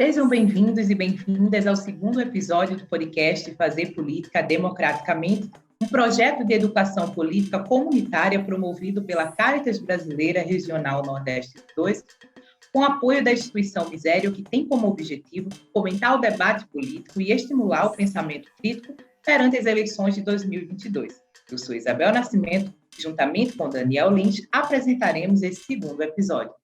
Sejam bem-vindos e bem-vindas ao segundo episódio do podcast Fazer Política Democraticamente, um projeto de educação política comunitária promovido pela Cáritas Brasileira Regional Nordeste 2, com apoio da instituição Misério, que tem como objetivo fomentar o debate político e estimular o pensamento crítico perante as eleições de 2022. Eu sou Isabel Nascimento e, juntamente com Daniel Lins, apresentaremos esse segundo episódio.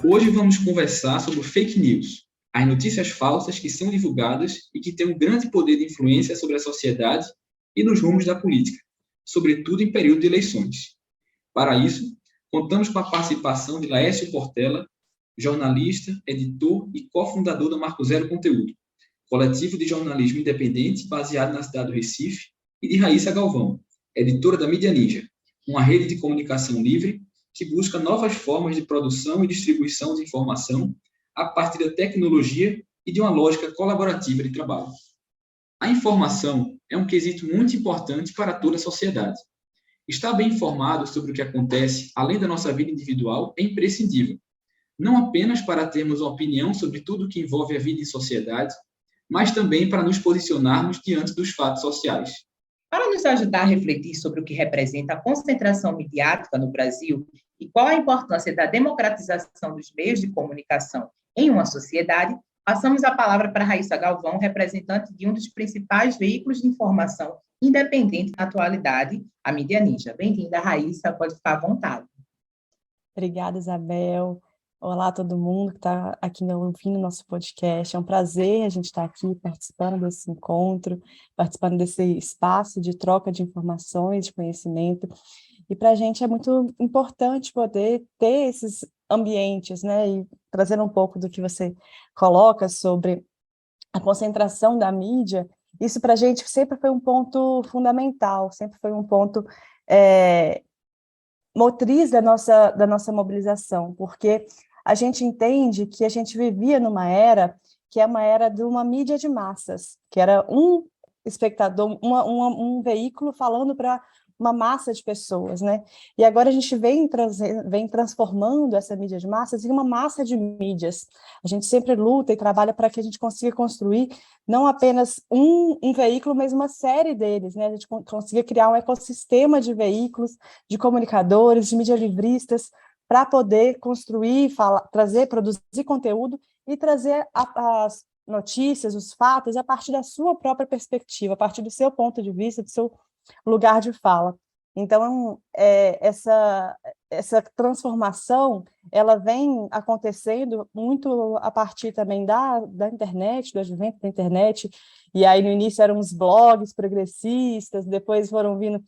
Hoje vamos conversar sobre fake news, as notícias falsas que são divulgadas e que têm um grande poder de influência sobre a sociedade e nos rumos da política, sobretudo em período de eleições. Para isso, contamos com a participação de Laércio Portela, jornalista, editor e cofundador da Marco Zero Conteúdo, coletivo de jornalismo independente baseado na cidade do Recife, e de Raíssa Galvão, editora da Mídia Ninja, uma rede de comunicação livre que busca novas formas de produção e distribuição de informação a partir da tecnologia e de uma lógica colaborativa de trabalho. A informação é um quesito muito importante para toda a sociedade. Estar bem informado sobre o que acontece, além da nossa vida individual, é imprescindível. Não apenas para termos uma opinião sobre tudo o que envolve a vida em sociedade, mas também para nos posicionarmos diante dos fatos sociais. Para nos ajudar a refletir sobre o que representa a concentração midiática no Brasil e qual a importância da democratização dos meios de comunicação em uma sociedade, passamos a palavra para Raíssa Galvão, representante de um dos principais veículos de informação independente na atualidade, a Mídia Ninja. Bem-vinda, Raíssa, pode ficar à vontade. Obrigada, Isabel. Olá a todo mundo que está aqui ouvindo nosso podcast. É um prazer a gente estar aqui participando desse encontro, participando desse espaço de troca de informações, de conhecimento. E para a gente é muito importante poder ter esses ambientes, né? E trazer um pouco do que você coloca sobre a concentração da mídia. Isso para a gente sempre foi um ponto fundamental, sempre foi um ponto motriz da nossa mobilização, porque a gente entende que a gente vivia numa era que é uma era de uma mídia de massas, que era um espectador, um veículo falando para uma massa de pessoas, né? E agora a gente vem transformando essa mídia de massas em uma massa de mídias. A gente sempre luta e trabalha para que a gente consiga construir não apenas um veículo, mas uma série deles, né? A gente consiga criar um ecossistema de veículos, de comunicadores, de mídia-livristas, para poder construir, produzir conteúdo e trazer as notícias, os fatos, a partir da sua própria perspectiva, a partir do seu ponto de vista, do seu lugar de fala. Então, essa transformação, ela vem acontecendo muito a partir também da internet, do advento da internet, e aí no início eram os blogs progressistas, depois foram vindo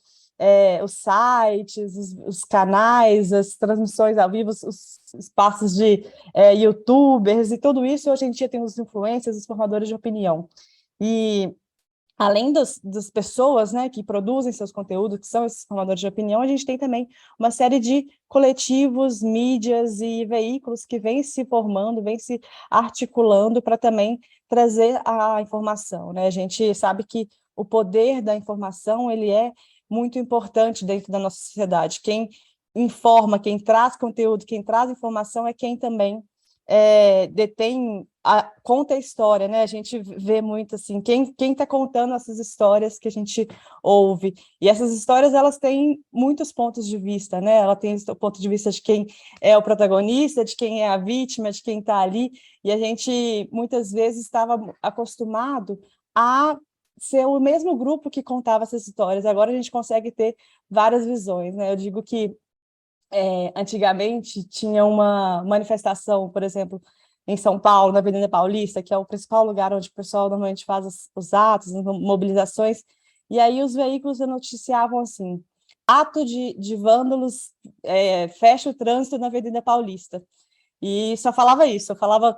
os sites, os canais, as transmissões ao vivo, os espaços de youtubers, e tudo isso hoje em dia tem os influencers, os formadores de opinião. E além das pessoas, né, que produzem seus conteúdos, que são esses formadores de opinião, a gente tem também uma série de coletivos, mídias e veículos que vêm se formando, vêm se articulando para também trazer a informação, né? A gente sabe que o poder da informação, ele é muito importante dentro da nossa sociedade. Quem informa, quem traz conteúdo, quem traz informação é quem também conta a história, né? A gente vê muito assim, quem está contando essas histórias que a gente ouve, e essas histórias, elas têm muitos pontos de vista, né? Ela tem o ponto de vista de quem é o protagonista, de quem é a vítima, de quem está ali, e a gente muitas vezes estava acostumado a ser o mesmo grupo que contava essas histórias. Agora a gente consegue ter várias visões, né? Eu digo que antigamente tinha uma manifestação, por exemplo, em São Paulo, na Avenida Paulista, que é o principal lugar onde o pessoal normalmente faz os atos, as mobilizações, e aí os veículos noticiavam assim: ato de vândalos fecha o trânsito na Avenida Paulista. E só falava isso, só falava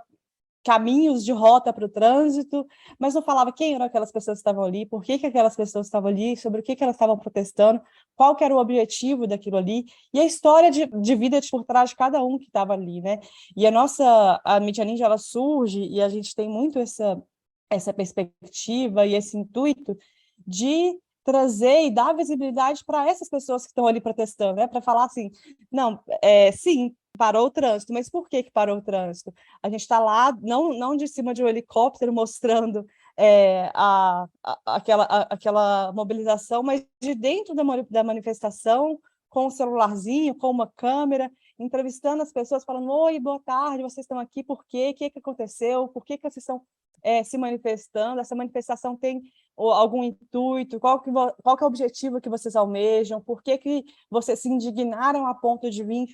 caminhos de rota para o trânsito, mas não falava quem eram aquelas pessoas que estavam ali, por que aquelas pessoas estavam ali, sobre o que elas estavam protestando, qual que era o objetivo daquilo ali, e a história de vida por trás de cada um que estava ali, né? E a Mídia Ninja, ela surge, e a gente tem muito essa perspectiva e esse intuito de trazer e dar visibilidade para essas pessoas que estão ali protestando, né? Para falar assim, não, sim, parou o trânsito. Mas por que parou o trânsito? A gente está lá, não de cima de um helicóptero mostrando aquela mobilização, mas de dentro da manifestação, com um celularzinho, com uma câmera, entrevistando as pessoas, falando: oi, boa tarde, vocês estão aqui, por quê? O que aconteceu? Por que vocês estão se manifestando? Essa manifestação tem algum intuito? Qual que é o objetivo que vocês almejam? Por que vocês se indignaram a ponto de vir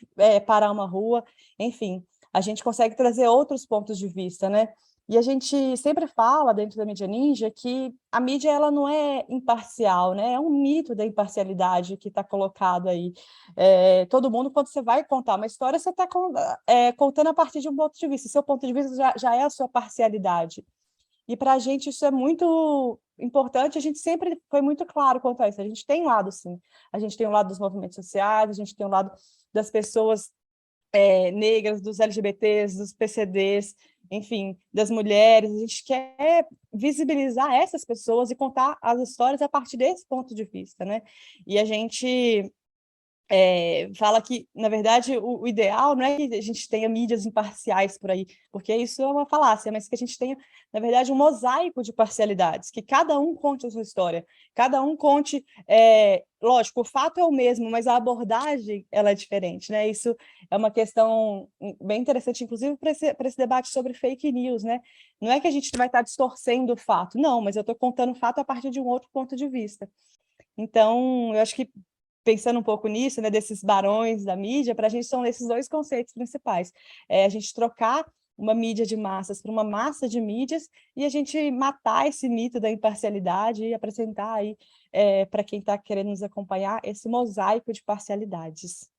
parar uma rua? Enfim, a gente consegue trazer outros pontos de vista, né? E a gente sempre fala, dentro da mídia ninja, que a mídia ela não é imparcial, né? É um mito da imparcialidade que está colocado aí. Todo mundo, quando você vai contar uma história, você está contando a partir de um ponto de vista. Seu ponto de vista já é a sua parcialidade. E para a gente isso é muito importante, a gente sempre foi muito claro quanto a isso. A gente tem um lado, sim. A gente tem um lado dos movimentos sociais, a gente tem um lado das pessoas negras, dos LGBTs, dos PCDs, enfim, das mulheres. A gente quer visibilizar essas pessoas e contar as histórias a partir desse ponto de vista, né? E a gente fala que, na verdade, o ideal não é que a gente tenha mídias imparciais por aí, porque isso é uma falácia, mas que a gente tenha, na verdade, um mosaico de parcialidades, que cada um conte a sua história, cada um conte, lógico, o fato é o mesmo, mas a abordagem ela é diferente, né? Isso é uma questão bem interessante, inclusive, para esse debate sobre fake news, né? Não é que a gente vai estar distorcendo o fato, não, mas eu estou contando o fato a partir de um outro ponto de vista. Então, eu acho que, pensando um pouco nisso, né, desses barões da mídia, para a gente são esses dois conceitos principais. A gente trocar uma mídia de massas por uma massa de mídias e a gente matar esse mito da imparcialidade e apresentar aí, para quem está querendo nos acompanhar, esse mosaico de parcialidades.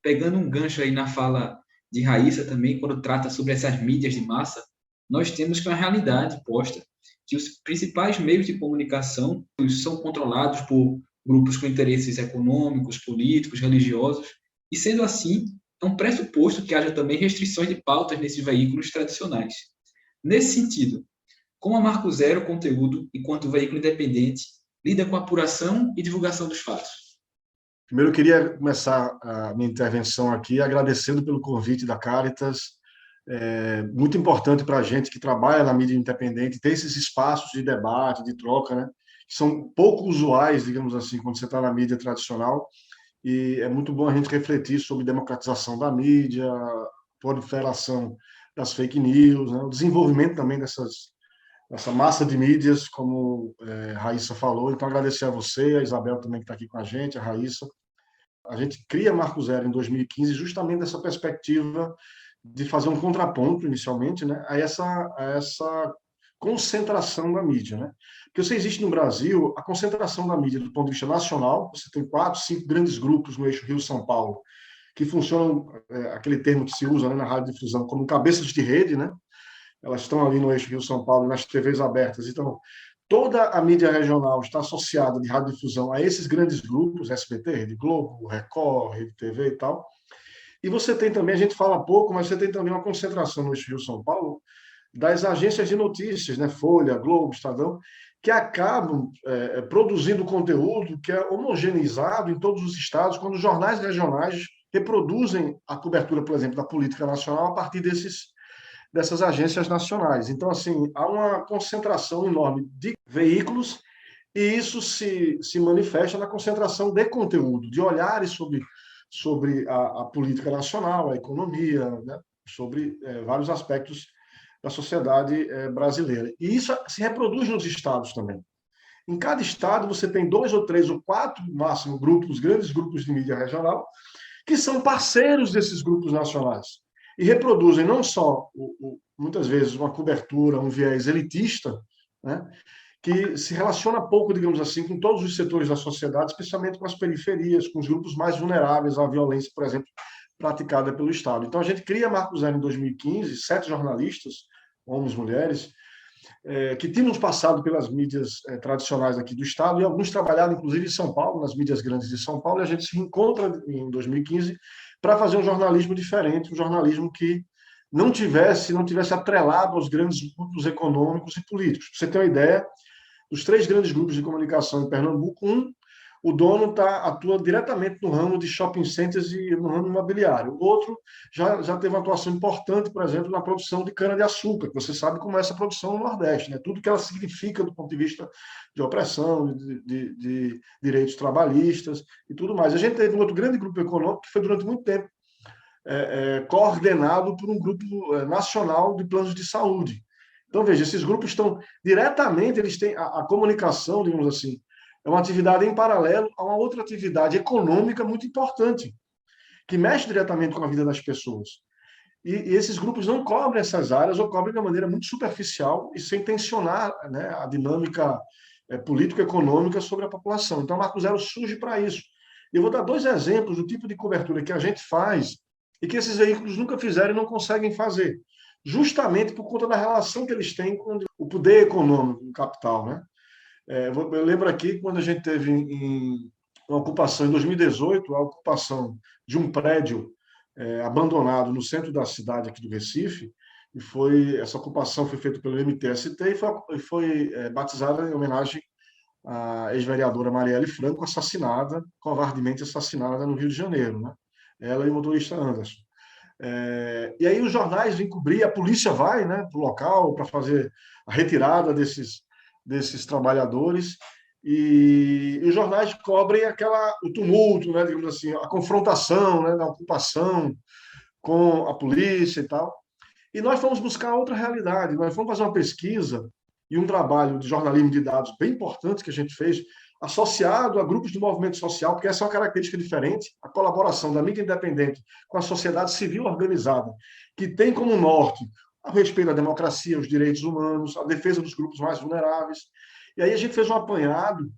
Pegando um gancho aí na fala de Raíssa também, quando trata sobre essas mídias de massa, nós temos que uma realidade posta, que os principais meios de comunicação são controlados por grupos com interesses econômicos, políticos, religiosos, e sendo assim, é um pressuposto que haja também restrições de pautas nesses veículos tradicionais. Nesse sentido, como a Marco Zero Conteúdo, enquanto veículo independente, lida com a apuração e divulgação dos fatos? Primeiro, eu queria começar a minha intervenção aqui agradecendo pelo convite da Caritas. É muito importante para a gente que trabalha na mídia independente ter esses espaços de debate, de troca, né? Que são pouco usuais, digamos assim, quando você está na mídia tradicional, e é muito bom a gente refletir sobre democratização da mídia, proliferação das fake news, né? O desenvolvimento também dessa massa de mídias, como a Raíssa falou. Então, agradecer a você, a Isabel também que está aqui com a gente, a Raíssa. A gente cria Marco Zero em 2015 justamente dessa perspectiva de fazer um contraponto, inicialmente, né, a essa concentração da mídia, né? Porque você existe no Brasil a concentração da mídia do ponto de vista nacional, você tem 4, 5 grandes grupos no eixo Rio-São Paulo, que funcionam, aquele termo que se usa, né, na radiodifusão, como cabeças de rede, né? Elas estão ali no eixo Rio-São Paulo, nas TVs abertas. Então, toda a mídia regional está associada de radiodifusão a esses grandes grupos, SBT, Rede Globo, Record, Rede TV e tal. E você tem também, a gente fala pouco, mas você tem também uma concentração no eixo Rio-São Paulo das agências de notícias, né, Folha, Globo, Estadão, que acabam produzindo conteúdo que é homogeneizado em todos os estados, quando os jornais regionais reproduzem a cobertura, por exemplo, da política nacional a partir dessas agências nacionais. Então, assim, há uma concentração enorme de veículos e isso se manifesta na concentração de conteúdo, de olhares sobre a política nacional, a economia, né? Sobre vários aspectos da sociedade brasileira. E isso se reproduz nos estados também. Em cada estado você tem 2 ou 3 ou 4, no máximo, grupos, grandes grupos de mídia regional, que são parceiros desses grupos nacionais e reproduzem não só, muitas vezes, uma cobertura, um viés elitista, né, que se relaciona pouco, digamos assim, com todos os setores da sociedade, especialmente com as periferias, com os grupos mais vulneráveis à violência, por exemplo, praticada pelo Estado. Então, a gente cria Marco Zero em 2015, 7 jornalistas, homens e mulheres, que tínhamos passado pelas mídias tradicionais aqui do Estado, e alguns trabalharam, inclusive, em São Paulo, nas mídias grandes de São Paulo, e a gente se encontra em 2015 para fazer um jornalismo diferente, um jornalismo que não tivesse atrelado aos grandes grupos econômicos e políticos. Para você ter uma ideia, dos 3 grandes grupos de comunicação em Pernambuco, o dono atua diretamente no ramo de shopping centers e no ramo imobiliário. O outro já teve uma atuação importante, por exemplo, na produção de cana-de-açúcar, que você sabe como é essa produção no Nordeste, né? Tudo que ela significa do ponto de vista de opressão, de direitos trabalhistas e tudo mais. A gente teve um outro grande grupo econômico que foi durante muito tempo coordenado por um grupo nacional de planos de saúde. Então, veja, esses grupos estão diretamente, eles têm a comunicação, digamos assim, é uma atividade em paralelo a uma outra atividade econômica muito importante, que mexe diretamente com a vida das pessoas. E esses grupos não cobrem essas áreas ou cobrem de uma maneira muito superficial e sem tensionar, né, a dinâmica político-econômica sobre a população. Então, o Marco Zero surge para isso. Eu vou dar 2 exemplos do tipo de cobertura que a gente faz e que esses veículos nunca fizeram e não conseguem fazer, justamente por conta da relação que eles têm com o poder econômico do capital, né? Eu lembro aqui, quando a gente teve uma ocupação em 2018, a ocupação de um prédio abandonado no centro da cidade aqui do Recife, e essa ocupação foi feita pelo MTST e foi batizada em homenagem à ex-vereadora Marielle Franco, assassinada, covardemente assassinada no Rio de Janeiro, né? Ela e o motorista Anderson. E aí os jornais vêm cobrir, a polícia vai, né, para o local para fazer a retirada desses trabalhadores, e os jornais cobrem o tumulto, né, digamos assim, a confrontação, né, da ocupação com a polícia e tal. E nós fomos buscar outra realidade, nós fomos fazer uma pesquisa e um trabalho de jornalismo de dados bem importante que a gente fez, associado a grupos de movimento social, porque essa é uma característica diferente, a colaboração da mídia independente com a sociedade civil organizada, que tem como norte o respeito à democracia, os direitos humanos, a defesa dos grupos mais vulneráveis. E aí a gente fez um apanhado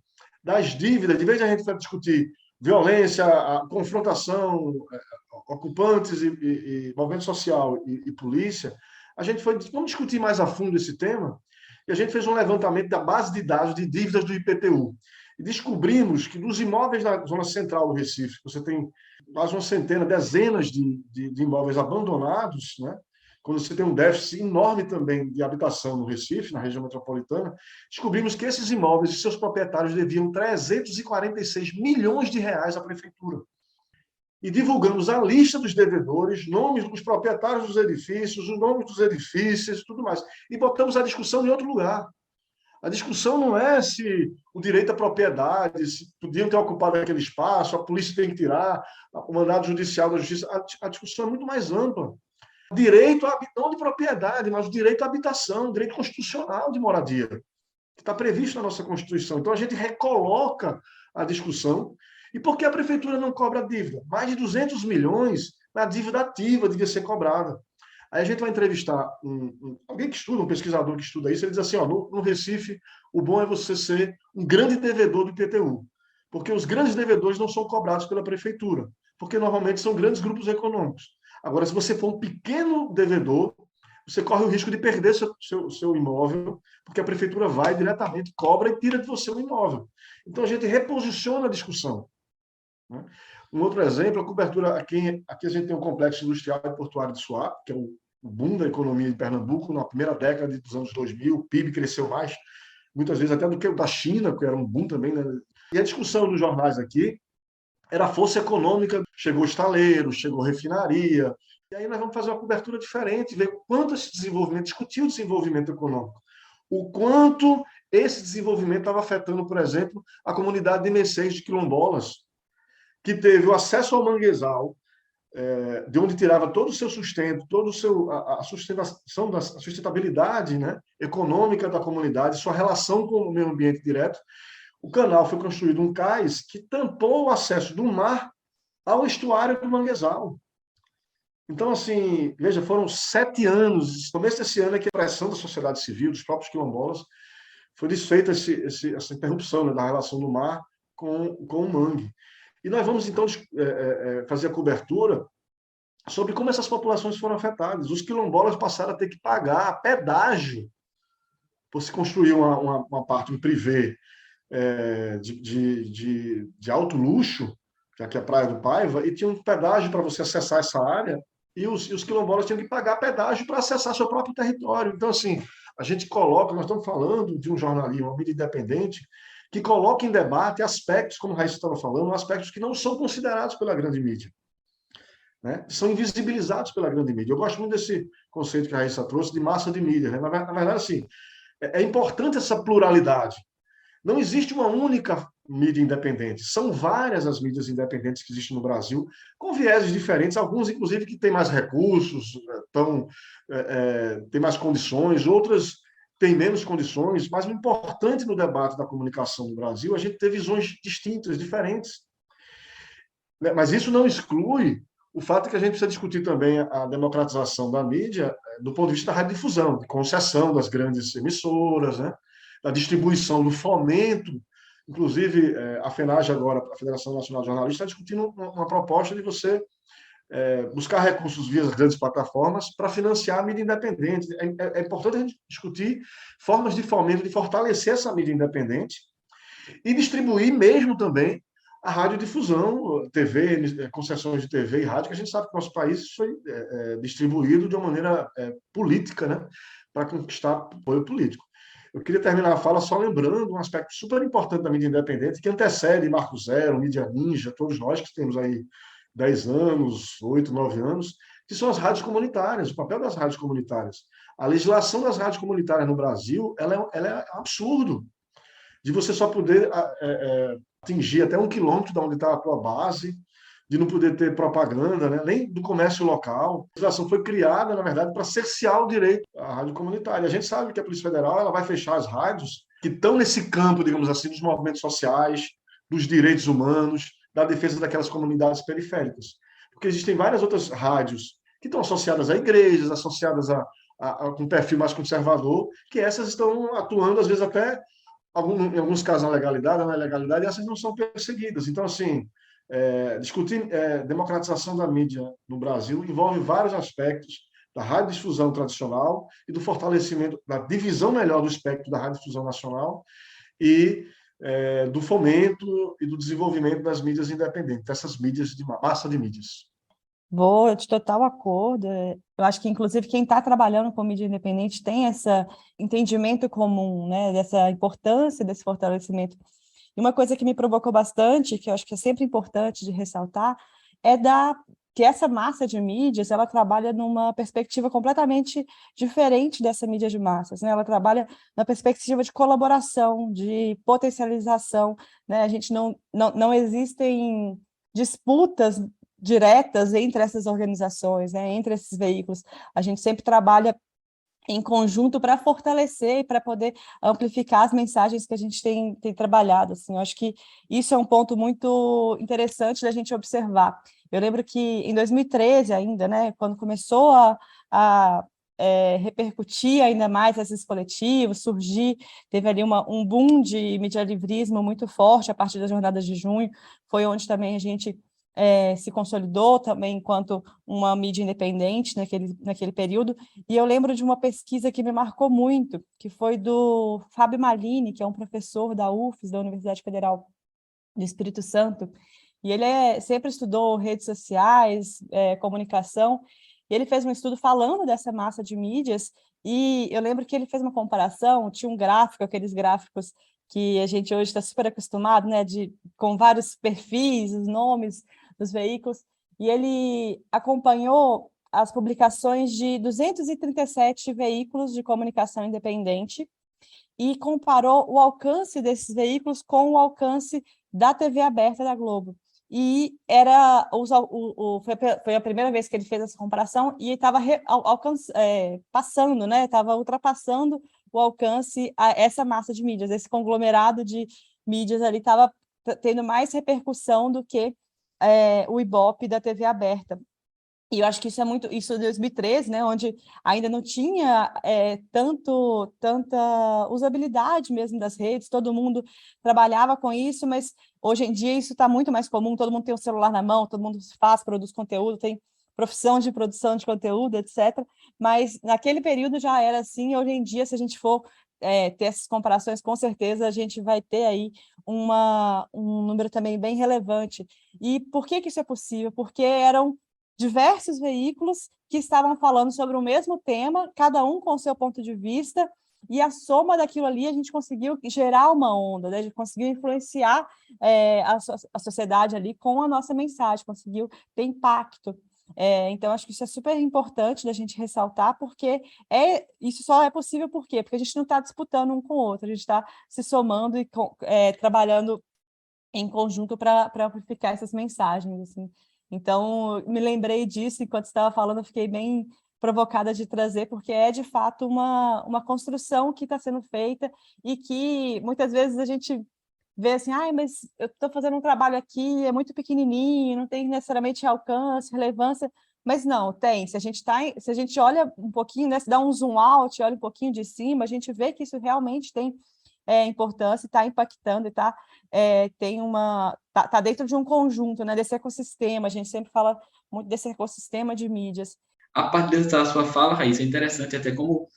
das dívidas, de vez de a gente discutir violência, a confrontação, ocupantes e movimento social e polícia, a gente vamos discutir mais a fundo esse tema, e a gente fez um levantamento da base de dados de dívidas do IPTU. E descobrimos que nos imóveis da zona central do Recife, você tem quase uma centena, dezenas de imóveis abandonados, né? Quando você tem um déficit enorme também de habitação no Recife, na região metropolitana, descobrimos que esses imóveis e seus proprietários deviam 346 milhões de reais à prefeitura. E divulgamos a lista dos devedores, nomes dos proprietários dos edifícios, os nomes dos edifícios e tudo mais. E botamos a discussão em outro lugar. A discussão não é se o direito à propriedade, se podiam ter ocupado aquele espaço, a polícia tem que tirar, o mandado judicial da justiça. A discussão é muito mais ampla. Direito não de propriedade, mas o direito à habitação, direito constitucional de moradia, que está previsto na nossa Constituição. Então, a gente recoloca a discussão. E por que a prefeitura não cobra a dívida? Mais de 200 milhões na dívida ativa devia ser cobrada. Aí a gente vai entrevistar alguém que estuda, um pesquisador que estuda isso, ele diz assim, no Recife, o bom é você ser um grande devedor do IPTU, porque os grandes devedores não são cobrados pela prefeitura, porque normalmente são grandes grupos econômicos. Agora, se você for um pequeno devedor, você corre o risco de perder seu imóvel, porque a prefeitura vai diretamente, cobra e tira de você o imóvel. Então, a gente reposiciona a discussão, né? Um outro exemplo, a cobertura, aqui a gente tem um complexo industrial e portuário de Suape, que é o boom da economia de Pernambuco, na primeira década dos anos 2000, o PIB cresceu mais, muitas vezes até do que o da China, que era um boom também, né? E a discussão dos jornais aqui era a força econômica, chegou estaleiro, chegou refinaria, e aí nós vamos fazer uma cobertura diferente, ver o quanto esse desenvolvimento, discutir o desenvolvimento econômico, o quanto esse desenvolvimento estava afetando, por exemplo, a comunidade de Messias de quilombolas, que teve o acesso ao manguezal, de onde tirava todo o seu sustento, a sustentabilidade, né, econômica da comunidade, sua relação com o meio ambiente direto. O canal foi construído um cais que tampou o acesso do mar ao estuário do manguezal. Então, assim, veja, foram 7 anos, no começo desse ano é que a pressão da sociedade civil, dos próprios quilombolas, foi desfeita essa interrupção, né, da relação do mar com o mangue. E nós vamos, então, fazer a cobertura sobre como essas populações foram afetadas. Os quilombolas passaram a ter que pagar pedágio por se construir uma parte, um privê de alto luxo, que aqui é a Praia do Paiva, e tinha um pedágio para você acessar essa área, e os quilombolas tinham que pagar pedágio para acessar seu próprio território. Então, assim, a gente coloca, nós estamos falando de um jornalismo, uma mídia independente, que coloca em debate aspectos, como a Raíssa estava falando, aspectos que não são considerados pela grande mídia, né? São invisibilizados pela grande mídia. Eu gosto muito desse conceito que a Raíssa trouxe de massa de mídia, né? Na verdade, assim, é importante essa pluralidade. Não existe uma única mídia independente. São várias as mídias independentes que existem no Brasil, com vieses diferentes, alguns, inclusive, que têm mais recursos, têm mais condições, outras têm menos condições, mas o importante no debate da comunicação no Brasil é a gente ter visões distintas, diferentes. Mas isso não exclui o fato de que a gente precisa discutir também a democratização da mídia do ponto de vista da radiodifusão, de concessão das grandes emissoras, né? Da distribuição, do fomento. Inclusive, a FENAGE agora, a Federação Nacional de Jornalistas, está discutindo uma proposta de você buscar recursos via as grandes plataformas para financiar a mídia independente. É importante a gente discutir formas de fomento, de fortalecer essa mídia independente e distribuir mesmo também a radiodifusão, TV, concessões de TV e rádio, que a gente sabe que o nosso país foi distribuído de uma maneira política, né, para conquistar apoio político. Eu queria terminar a fala só lembrando um aspecto super importante da mídia independente, que antecede Marco Zero, Mídia Ninja, todos nós que temos aí 10 anos, 8, 9 anos, que são as rádios comunitárias, o papel das rádios comunitárias. A legislação das rádios comunitárias no Brasil ela é absurdo, de você só poder atingir até 1 quilômetro de onde está a tua base, de não poder ter propaganda, né? Nem do comércio local. A legislação foi criada, na verdade, para cercear o direito à rádio comunitária. A gente sabe que a Polícia Federal ela vai fechar as rádios que estão nesse campo, digamos assim, dos movimentos sociais, dos direitos humanos, da defesa daquelas comunidades periféricas. Porque existem várias outras rádios que estão associadas a igrejas, associadas a um perfil mais conservador, que essas estão atuando, às vezes, até em alguns casos na legalidade, e essas não são perseguidas. Então, assim, discutir democratização da mídia no Brasil envolve vários aspectos da radiodifusão tradicional e do fortalecimento, da divisão melhor do espectro da radiodifusão nacional e do fomento e do desenvolvimento das mídias independentes, dessas mídias de massa de mídias. Vou de total acordo. Eu acho que, inclusive, quem está trabalhando com mídia independente tem esse entendimento comum, né, dessa importância desse fortalecimento. E uma coisa que me provocou bastante, que eu acho que é sempre importante de ressaltar, é que essa massa de mídias ela trabalha numa perspectiva completamente diferente dessa mídia de massas, né? Ela trabalha na perspectiva de colaboração, de potencialização, né? A gente não existem disputas diretas entre essas organizações, né? Entre esses veículos. A gente sempre trabalha em conjunto para fortalecer e para poder amplificar as mensagens que a gente tem trabalhado. Assim, eu acho que isso é um ponto muito interessante da gente observar. Eu lembro que em 2013 ainda, né, quando começou a repercutir ainda mais esses coletivos, teve ali um boom de medialivrismo muito forte a partir das jornadas de junho, foi onde também a gente se consolidou também enquanto uma mídia independente naquele período, e eu lembro de uma pesquisa que me marcou muito, que foi do Fábio Malini, que é um professor da UFES, da Universidade Federal do Espírito Santo, e ele sempre estudou redes sociais, comunicação, e ele fez um estudo falando dessa massa de mídias, e eu lembro que ele fez uma comparação, tinha um gráfico, aqueles gráficos que a gente hoje está super acostumado, né, com vários perfis, os nomes dos veículos, e ele acompanhou as publicações de 237 veículos de comunicação independente e comparou o alcance desses veículos com o alcance da TV aberta da Globo. E foi a primeira vez que ele fez essa comparação e estava passando, né, estava ultrapassando o alcance a essa massa de mídias, esse conglomerado de mídias ali estava tendo mais repercussão do que o Ibope da TV aberta. E eu acho que isso em 2013, né, onde ainda não tinha tanta usabilidade mesmo das redes, todo mundo trabalhava com isso, mas hoje em dia isso está muito mais comum, todo mundo tem um celular na mão, todo mundo produz conteúdo, tem profissão de produção de conteúdo, etc. Mas naquele período já era assim, e hoje em dia, se a gente for ter essas comparações, com certeza a gente vai ter aí um número também bem relevante. E por que isso é possível? Porque eram diversos veículos que estavam falando sobre o mesmo tema, cada um com o seu ponto de vista, e a soma daquilo ali a gente conseguiu gerar uma onda, né? A gente conseguiu influenciar a sociedade ali com a nossa mensagem, conseguiu ter impacto. Então, acho que isso é super importante da gente ressaltar, porque isso só é possível por quê? Porque a gente não está disputando um com o outro, a gente está se somando e trabalhando em conjunto para amplificar essas mensagens, assim. Então, me lembrei disso, enquanto estava falando, eu fiquei bem provocada de trazer, porque é, de fato, uma construção que está sendo feita e que, muitas vezes, a gente vê assim, mas eu estou fazendo um trabalho aqui, é muito pequenininho, não tem necessariamente alcance, relevância, mas não, tem. Se a gente olha um pouquinho, né, se dá um zoom out, olha um pouquinho de cima, a gente vê que isso realmente tem importância, está impactando e tá dentro de um conjunto, né, desse ecossistema. A gente sempre fala muito desse ecossistema de mídias. A parte da sua fala, Raíssa, é interessante, até como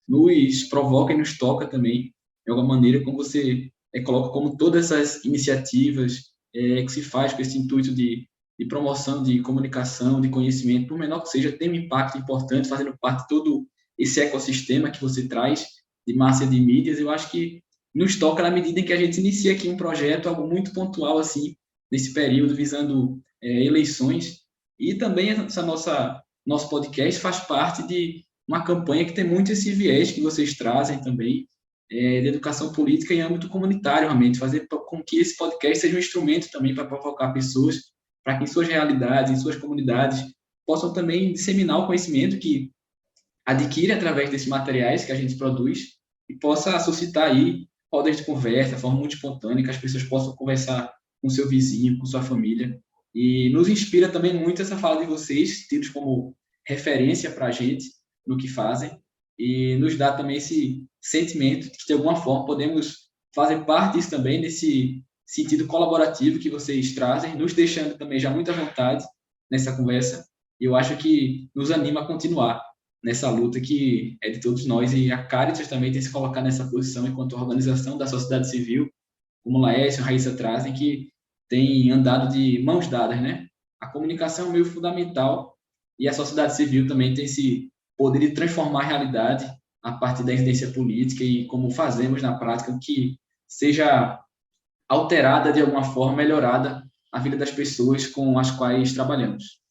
nos provoca e nos toca também, de alguma maneira, como você coloca como todas essas iniciativas que se faz com esse intuito de promoção de comunicação, de conhecimento, por menor que seja, tem um impacto importante, fazendo parte de todo esse ecossistema que você traz de massa de mídias. Eu acho que nos toca na medida em que a gente inicia aqui um projeto, algo muito pontual, assim, nesse período, visando eleições, e também nosso podcast faz parte de uma campanha que tem muito esse viés que vocês trazem também, de educação política em âmbito comunitário, realmente, fazer com que esse podcast seja um instrumento também para provocar pessoas, para que em suas realidades, em suas comunidades, possam também disseminar o conhecimento que adquire através desses materiais que a gente produz e possa suscitar aí rodas de conversa, de forma muito espontânea, que as pessoas possam conversar com seu vizinho, com sua família. E nos inspira também muito essa fala de vocês, tidos como referência para a gente no que fazem, e nos dá também esse sentimento de que, de alguma forma, podemos fazer parte disso também, nesse sentido colaborativo que vocês trazem, nos deixando também já muito à vontade nessa conversa. E eu acho que nos anima a continuar nessa luta que é de todos nós, e a Caritas também tem se colocado nessa posição enquanto organização da sociedade civil, como Laércio e Raíssa trazem, que tem andado de mãos dadas, né? A comunicação é um meio fundamental e a sociedade civil também tem esse poder de transformar a realidade a partir da incidência política e como fazemos na prática que seja alterada de alguma forma, melhorada a vida das pessoas com as quais trabalhamos.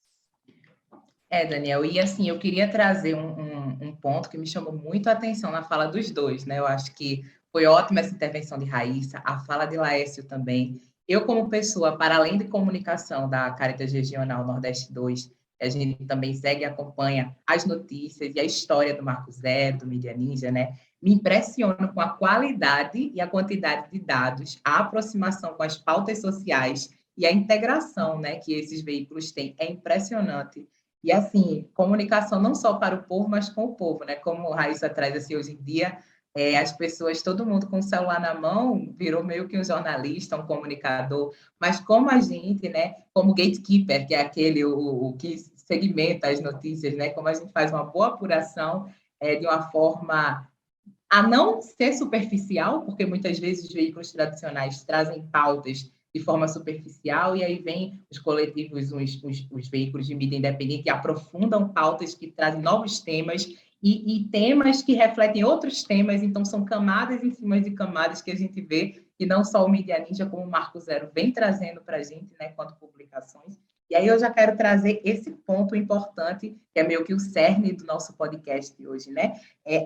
Daniel, e assim, eu queria trazer um ponto que me chamou muito a atenção na fala dos dois, né? Eu acho que foi ótima essa intervenção de Raíssa, a fala de Laércio também. Eu, como pessoa, para além de comunicação da Caritas Regional Nordeste 2, a gente também segue e acompanha as notícias e a história do Marco Zero, do Mídia Ninja, né? Me impressiona com a qualidade e a quantidade de dados, a aproximação com as pautas sociais e a integração, né, que esses veículos têm. É impressionante. E, assim, comunicação não só para o povo, mas com o povo, né? Como a Raíssa traz, assim, hoje em dia, as pessoas, todo mundo com o celular na mão, virou meio que um jornalista, um comunicador, mas como a gente, né, como gatekeeper, que é aquele o que segmenta as notícias, né, como a gente faz uma boa apuração de uma forma a não ser superficial, porque muitas vezes os veículos tradicionais trazem pautas de forma superficial, e aí vem os coletivos, os veículos de mídia independente, que aprofundam pautas que trazem novos temas, e temas que refletem outros temas, então são camadas em cima de camadas que a gente vê, que não só o Mídia Ninja, como o Marco Zero vem trazendo para a gente, né, quanto publicações. E aí eu já quero trazer esse ponto importante, que é meio que o cerne do nosso podcast de hoje, né?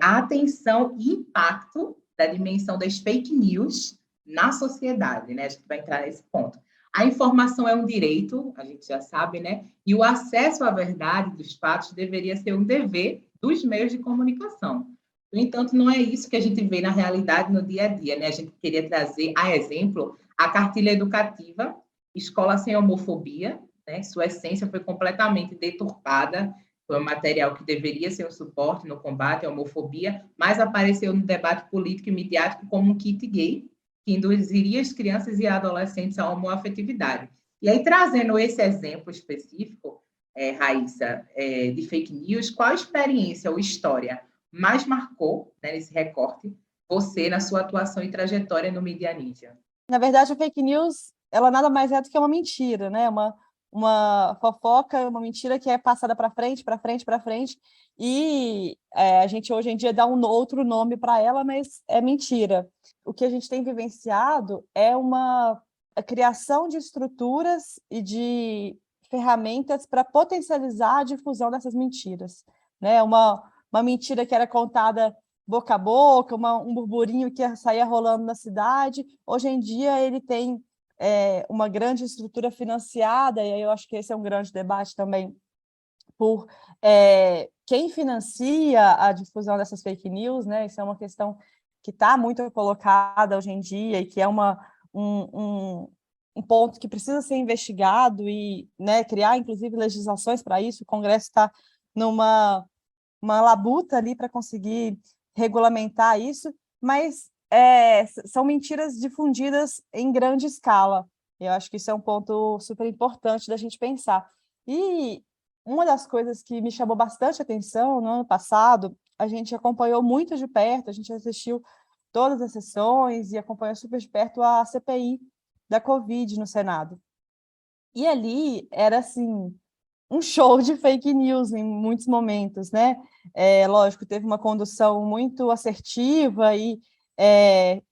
A atenção e impacto da dimensão das fake news na sociedade, né? A gente vai entrar nesse ponto. A informação é um direito, a gente já sabe, né? E o acesso à verdade dos fatos deveria ser um dever dos meios de comunicação. No entanto, não é isso que a gente vê na realidade, no dia a dia, né? A gente queria trazer, a exemplo, a cartilha educativa Escola Sem Homofobia, né? Sua essência foi completamente deturpada, foi um material que deveria ser um suporte no combate à homofobia, mas apareceu no debate político e midiático como um kit gay, que induziria as crianças e adolescentes à homoafetividade. E aí, trazendo esse exemplo específico, Raíssa, de fake news, qual experiência ou história mais marcou, né, nesse recorte, você na sua atuação e trajetória no Mídia Ninja? Na verdade, a fake news, ela nada mais é do que uma mentira, né? uma fofoca, uma mentira que é passada para frente, para frente, para frente, e a gente hoje em dia dá um outro nome para ela, mas é mentira. O que a gente tem vivenciado é a criação de estruturas e de ferramentas para potencializar a difusão dessas mentiras, né? Uma mentira que era contada boca a boca, um burburinho que saía rolando na cidade, hoje em dia ele tem uma grande estrutura financiada, e aí eu acho que esse é um grande debate também, por quem financia a difusão dessas fake news, né? Isso é uma questão que está muito colocada hoje em dia e que é um ponto que precisa ser investigado e, né, criar, inclusive, legislações para isso. O Congresso está numa labuta ali para conseguir regulamentar isso, mas são mentiras difundidas em grande escala. Eu acho que isso é um ponto super importante da gente pensar. E uma das coisas que me chamou bastante atenção no ano passado, a gente acompanhou muito de perto, a gente assistiu todas as sessões e acompanhou super de perto a CPI da Covid no Senado. E ali era, assim, um show de fake news em muitos momentos, né? Lógico, teve uma condução muito assertiva e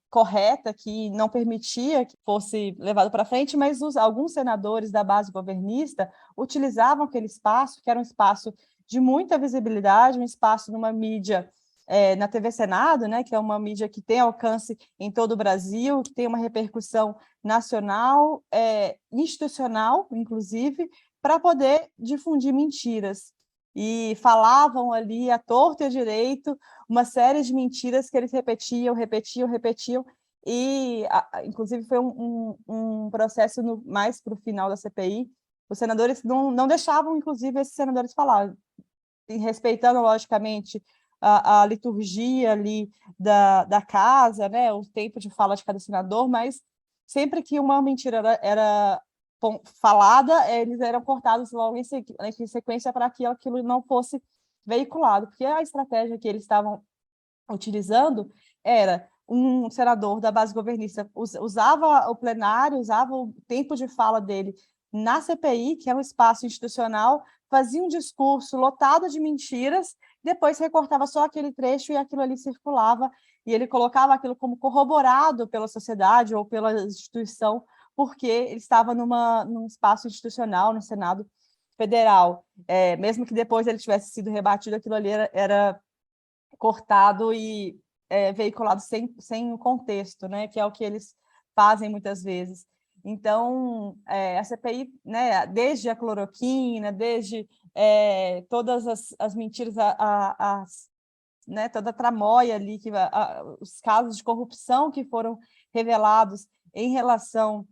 correta, que não permitia que fosse levado para frente, mas alguns senadores da base governista utilizavam aquele espaço, que era um espaço de muita visibilidade, um espaço numa mídia, na TV Senado, né, que é uma mídia que tem alcance em todo o Brasil, que tem uma repercussão nacional, institucional, inclusive, para poder difundir mentiras. E falavam ali à torto e à direito uma série de mentiras que eles repetiam, e, inclusive, foi um processo mais para o final da CPI. Os senadores não deixavam, inclusive, esses senadores falar, respeitando, logicamente, a liturgia ali da casa, né, o tempo de fala de cada senador, mas sempre que uma mentira era falada, eles eram cortados logo em sequência para que aquilo não fosse veiculado, porque a estratégia que eles estavam utilizando era um senador da base governista usava o plenário, usava o tempo de fala dele na CPI, que é um espaço institucional, fazia um discurso lotado de mentiras, depois recortava só aquele trecho e aquilo ali circulava, e ele colocava aquilo como corroborado pela sociedade ou pela instituição, porque ele estava num espaço institucional, no Senado Federal. Mesmo que depois ele tivesse sido rebatido, aquilo ali era cortado e veiculado sem o contexto, né, que é o que eles fazem muitas vezes. Então, a CPI, né, desde a cloroquina, desde todas as mentiras, né, toda a tramóia ali, os casos de corrupção que foram revelados em relação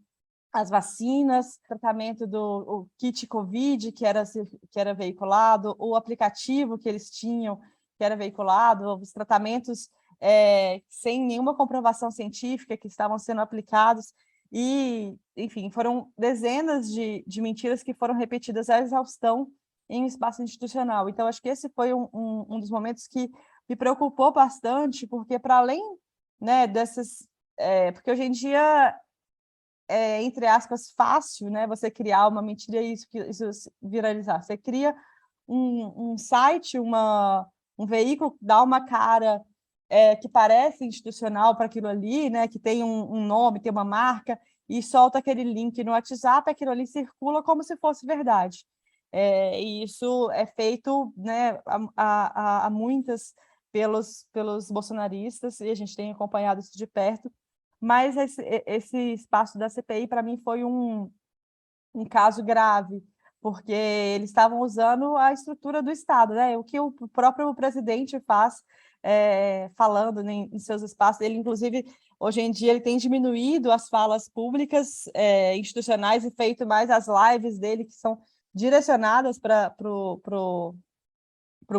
às vacinas, tratamento do kit Covid que era veiculado, o aplicativo que eles tinham, que era veiculado, os tratamentos sem nenhuma comprovação científica que estavam sendo aplicados, e, enfim, foram dezenas de mentiras que foram repetidas à exaustão em um espaço institucional. Então, acho que esse foi um dos momentos que me preocupou bastante, porque, para além, né, dessas... porque hoje em dia entre aspas, fácil, né, você criar uma mentira e isso viralizar. Você cria um site, um veículo, dá uma cara que parece institucional para aquilo ali, né, que tem um nome, tem uma marca, e solta aquele link no WhatsApp, aquilo ali circula como se fosse verdade. E isso é feito, né, há muitas pelos bolsonaristas, e a gente tem acompanhado isso de perto, mas esse espaço da CPI, para mim, foi um caso grave, porque eles estavam usando a estrutura do Estado, né? O que o próprio presidente faz, falando, né, em seus espaços. Ele, inclusive, hoje em dia, ele tem diminuído as falas públicas institucionais e feito mais as lives dele, que são direcionadas para o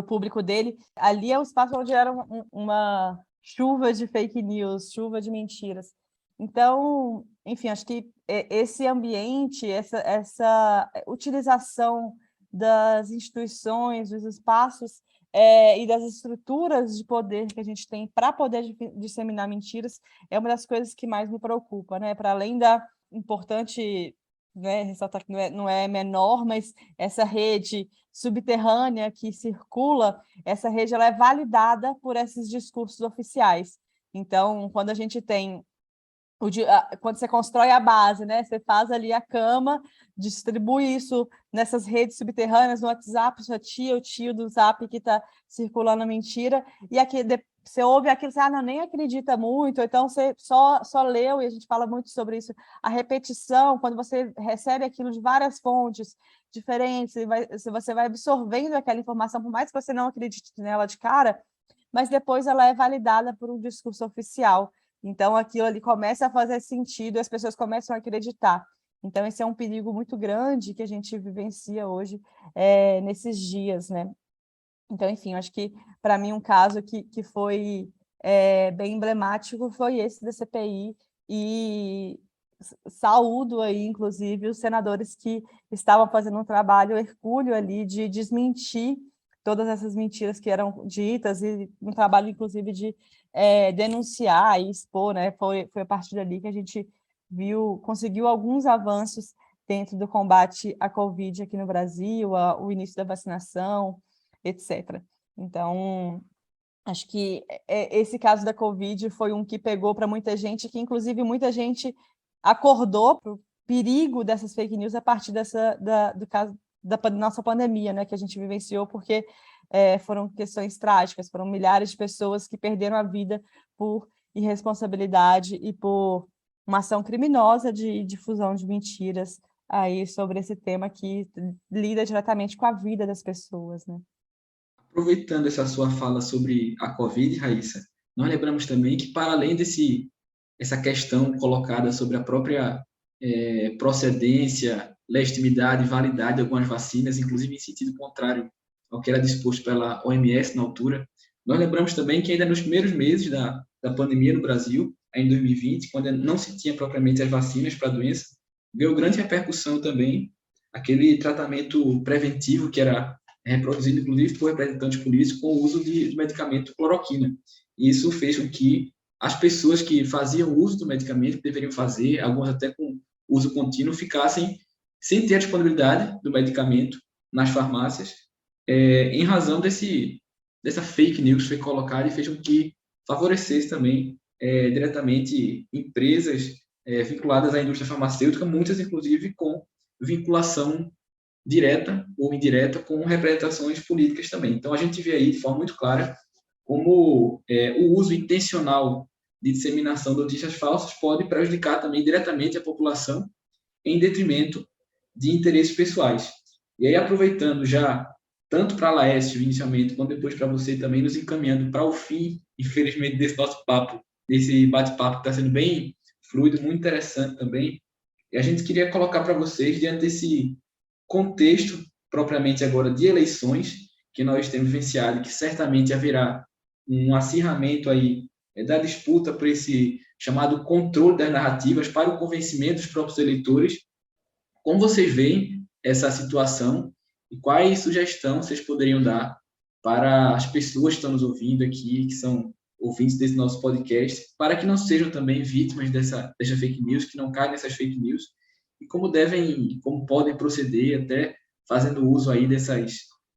público dele. Ali é o espaço onde era uma chuva de fake news, chuva de mentiras. Então, enfim, acho que esse ambiente, essa utilização das instituições, dos espaços e das estruturas de poder que a gente tem para poder disseminar mentiras é uma das coisas que mais me preocupa, né? Para além da importante né, ressaltar que não é menor, mas essa rede subterrânea que circula, essa rede ela é validada por esses discursos oficiais. Então, quando a gente tem quando você constrói a base, né? Você faz ali a cama, distribui isso nessas redes subterrâneas, no WhatsApp, sua tia, o tio do Zap que está circulando a mentira, e aqui você ouve aquilo, você não, nem acredita muito, ou então você só leu, e a gente fala muito sobre isso, a repetição, quando você recebe aquilo de várias fontes diferentes, você vai absorvendo aquela informação, por mais que você não acredite nela de cara, mas depois ela é validada por um discurso oficial. Então, aquilo ali começa a fazer sentido, as pessoas começam a acreditar. Então, esse é um perigo muito grande que a gente vivencia hoje, nesses dias, né? Então, enfim, acho que, para mim, um caso que foi bem emblemático foi esse da CPI, e saúdo aí, inclusive, os senadores que estavam fazendo um trabalho hercúleo ali de desmentir todas essas mentiras que eram ditas, e um trabalho, inclusive, de denunciar e expor, né? Foi a partir dali que a gente conseguiu alguns avanços dentro do combate à Covid aqui no Brasil, o início da vacinação, etc. Então, acho que esse caso da Covid foi um que pegou para muita gente, que inclusive muita gente acordou para o perigo dessas fake news a partir do caso da nossa pandemia, né, que a gente vivenciou, porque foram questões trágicas, foram milhares de pessoas que perderam a vida por irresponsabilidade e por uma ação criminosa de difusão de mentiras aí sobre esse tema que lida diretamente com a vida das pessoas, né? Aproveitando essa sua fala sobre a Covid, Raíssa, nós lembramos também que, para além essa questão colocada sobre a própria procedência, legitimidade e validade de algumas vacinas, inclusive em sentido contrário ao que era disposto pela OMS na altura, nós lembramos também que ainda nos primeiros meses da pandemia no Brasil, em 2020, quando não se tinha propriamente as vacinas para a doença, veio grande repercussão também aquele tratamento preventivo que era reproduzido, inclusive, por representantes políticos com o uso do medicamento cloroquina. E isso fez com que as pessoas que faziam uso do medicamento, que deveriam fazer, algumas até com uso contínuo, ficassem sem ter a disponibilidade do medicamento nas farmácias, em razão dessa fake news que foi colocada, e fez com que favorecesse também diretamente empresas vinculadas à indústria farmacêutica, muitas, inclusive, com vinculação direta ou indireta com representações políticas também. Então, a gente vê aí de forma muito clara como o uso intencional de disseminação de notícias falsas pode prejudicar também diretamente a população em detrimento de interesses pessoais. E aí, aproveitando já, tanto para a Laércio, inicialmente, quanto depois para você também, nos encaminhando para o fim, infelizmente, desse nosso papo, desse bate-papo que está sendo bem fluido, muito interessante também, e a gente queria colocar para vocês, diante desse contexto, propriamente agora, de eleições, que nós temos vivenciado, que certamente haverá um acirramento aí da disputa por esse chamado controle das narrativas para o convencimento dos próprios eleitores. Como vocês veem essa situação e quais sugestões vocês poderiam dar para as pessoas que estão nos ouvindo aqui, que são ouvintes desse nosso podcast, para que não sejam também vítimas dessa fake news, que não caem nessas fake news, e como podem proceder, até fazendo uso aí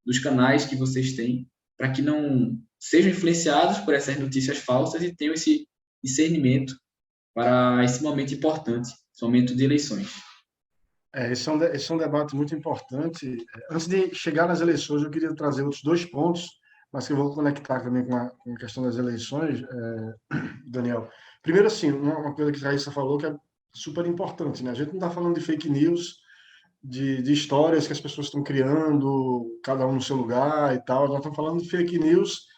dos canais que vocês têm, para que não sejam influenciados por essas notícias falsas e tenham esse discernimento para esse momento importante, esse momento de eleições. Esse é um debate muito importante. Antes de chegar nas eleições, eu queria trazer outros 2 pontos, mas que eu vou conectar também com a questão das eleições, Daniel. Primeiro, assim, uma coisa que a Raíssa falou que é super importante, né? A gente não está falando de fake news, de histórias que as pessoas estão criando, cada um no seu lugar e tal. Nós estamos falando de fake news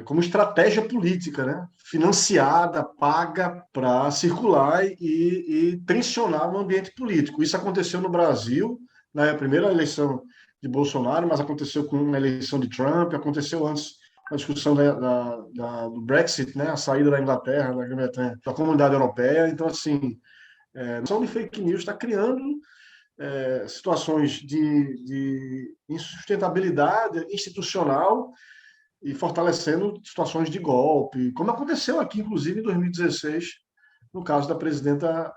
como estratégia política, né? Financiada, paga para circular e tensionar o ambiente político. Isso aconteceu no Brasil, na primeira eleição de Bolsonaro, mas aconteceu com a eleição de Trump, aconteceu antes a discussão do Brexit, né? A saída da Inglaterra, da Grã-Bretanha, da Comunidade Europeia. Então, assim, a noção de fake news está criando situações de insustentabilidade institucional e fortalecendo situações de golpe, como aconteceu aqui, inclusive, em 2016, no caso da presidenta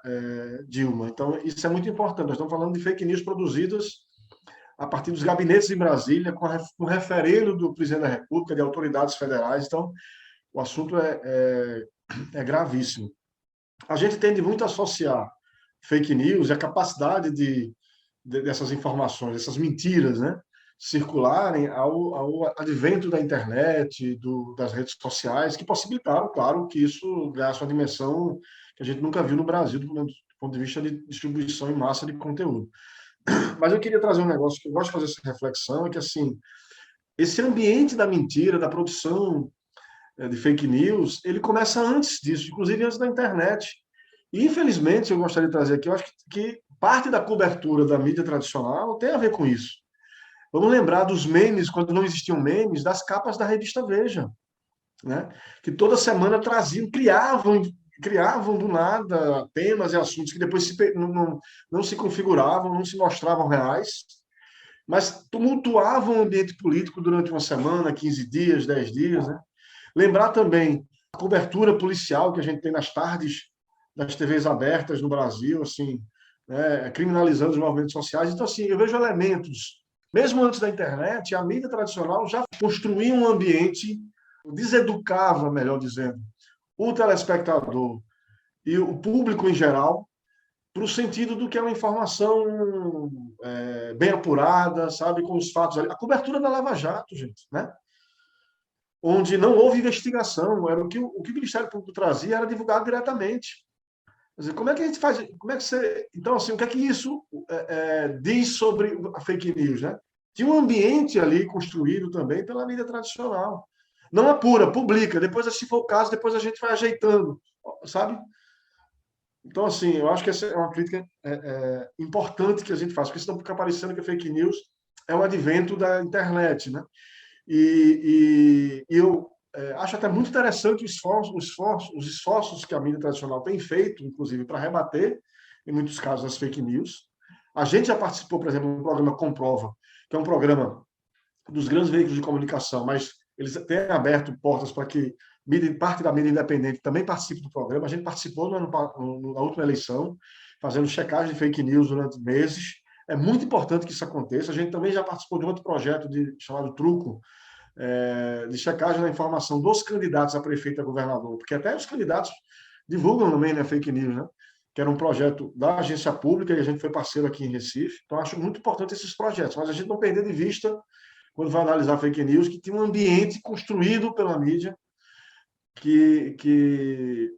Dilma. Então, isso é muito importante. Nós estamos falando de fake news produzidas a partir dos gabinetes em Brasília, com referendo do presidente da República, de autoridades federais. Então, o assunto é gravíssimo. A gente tende muito a associar fake news e a capacidade dessas informações, dessas mentiras, né, circularem ao advento da internet, das redes sociais, que possibilitaram, claro, que isso ganhasse uma dimensão que a gente nunca viu no Brasil, do ponto de vista de distribuição em massa de conteúdo. Mas eu queria trazer um negócio que eu gosto de fazer essa reflexão, é que, assim, esse ambiente da mentira, da produção de fake news, ele começa antes disso, inclusive antes da internet. E, infelizmente, eu gostaria de trazer aqui, eu acho que parte da cobertura da mídia tradicional tem a ver com isso. Vamos lembrar dos memes, quando não existiam memes, das capas da revista Veja, né? Que toda semana criavam do nada temas e assuntos que depois não se configuravam, não se mostravam reais, mas tumultuavam o ambiente político durante uma semana, 15 dias, 10 dias, né? Lembrar também a cobertura policial que a gente tem nas tardes das TVs abertas no Brasil, assim, né, criminalizando os movimentos sociais. Então, assim, eu vejo elementos, mesmo antes da internet, a mídia tradicional já construía um ambiente, deseducava, melhor dizendo, o telespectador e o público em geral, para o sentido do que é uma informação bem apurada, sabe, com os fatos ali. A cobertura da Lava Jato, gente, né? Onde não houve investigação, era o que o Ministério Público trazia era divulgado diretamente. Quer dizer, como é que a gente faz? Como é que você? Então, assim, o que é que isso diz sobre a fake news, né? Tinha um ambiente ali construído também pela mídia tradicional. Não apura, publica. Depois, se for o caso, depois a gente vai ajeitando, sabe? Então, assim, eu acho que essa é uma crítica importante que a gente faz, porque senão fica parecendo que a fake news é um advento da internet, né? E eu acho até muito interessante os esforços que a mídia tradicional tem feito, inclusive, para rebater, em muitos casos, as fake news. A gente já participou, por exemplo, do programa Comprova, que é um programa dos grandes veículos de comunicação, mas eles têm aberto portas para que parte da mídia independente também participe do programa. A gente participou na última eleição, fazendo checagem de fake news durante meses. É muito importante que isso aconteça. A gente também já participou de outro projeto chamado Truco, de checagem da informação dos candidatos a prefeito e a governador, porque até os candidatos divulgam também, né, fake news, né? Que era um projeto da agência pública e a gente foi parceiro aqui em Recife. Então, acho muito importante esses projetos, mas a gente não perder de vista, quando vai analisar fake news, que tem um ambiente construído pela mídia que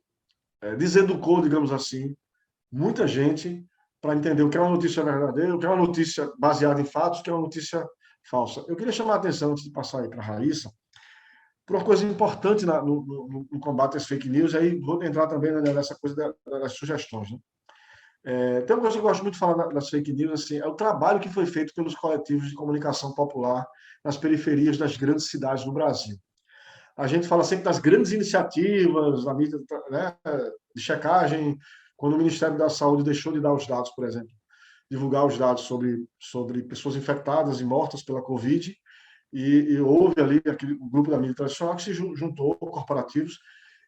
deseducou, digamos assim, muita gente para entender o que é uma notícia verdadeira, o que é uma notícia baseada em fatos, o que é uma notícia falsa. Eu queria chamar a atenção, antes de passar aí para a Raíssa, por uma coisa importante no combate às fake news, aí vou entrar também nessa coisa das sugestões, né? Tem uma coisa que eu gosto muito de falar das fake news, assim, é o trabalho que foi feito pelos coletivos de comunicação popular nas periferias das grandes cidades do Brasil. A gente fala sempre das grandes iniciativas da mídia, né, de checagem, quando o Ministério da Saúde deixou de dar os dados, por exemplo, divulgar os dados sobre pessoas infectadas e mortas pela Covid, e houve ali um grupo da mídia tradicional que se juntou, corporativos,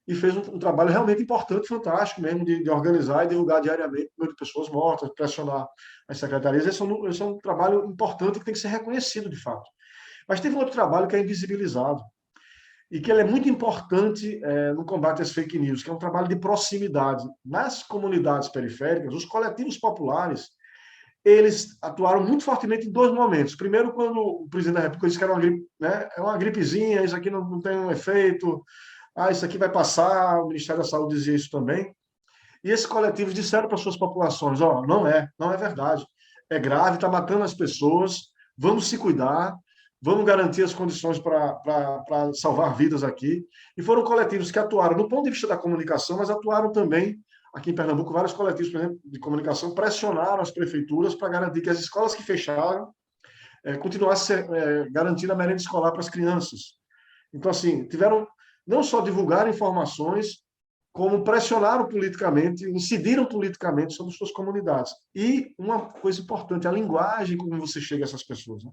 e fez um trabalho realmente importante, fantástico mesmo, de organizar e divulgar diariamente o número de pessoas mortas, pressionar as secretarias. Esse é um trabalho importante que tem que ser reconhecido, de fato. Mas teve um outro trabalho que é invisibilizado, e que ele é muito importante no combate às fake news, que é um trabalho de proximidade. Nas comunidades periféricas, os coletivos populares, eles atuaram muito fortemente em dois momentos. Primeiro, quando o presidente da República disse que era uma gripe, né? É uma gripezinha, isso aqui não tem um efeito, isso aqui vai passar, o Ministério da Saúde dizia isso também. E esses coletivos disseram para suas populações, não é verdade, é grave, está matando as pessoas, vamos se cuidar, vamos garantir as condições para salvar vidas aqui. E foram coletivos que atuaram do ponto de vista da comunicação, mas atuaram também, aqui em Pernambuco, vários coletivos, por exemplo, de comunicação pressionaram as prefeituras para garantir que as escolas que fecharam continuassem garantindo a merenda escolar para as crianças. Então, assim, tiveram não só divulgar informações, como pressionaram politicamente, incidiram politicamente sobre suas comunidades. E uma coisa importante, a linguagem como você chega a essas pessoas, né?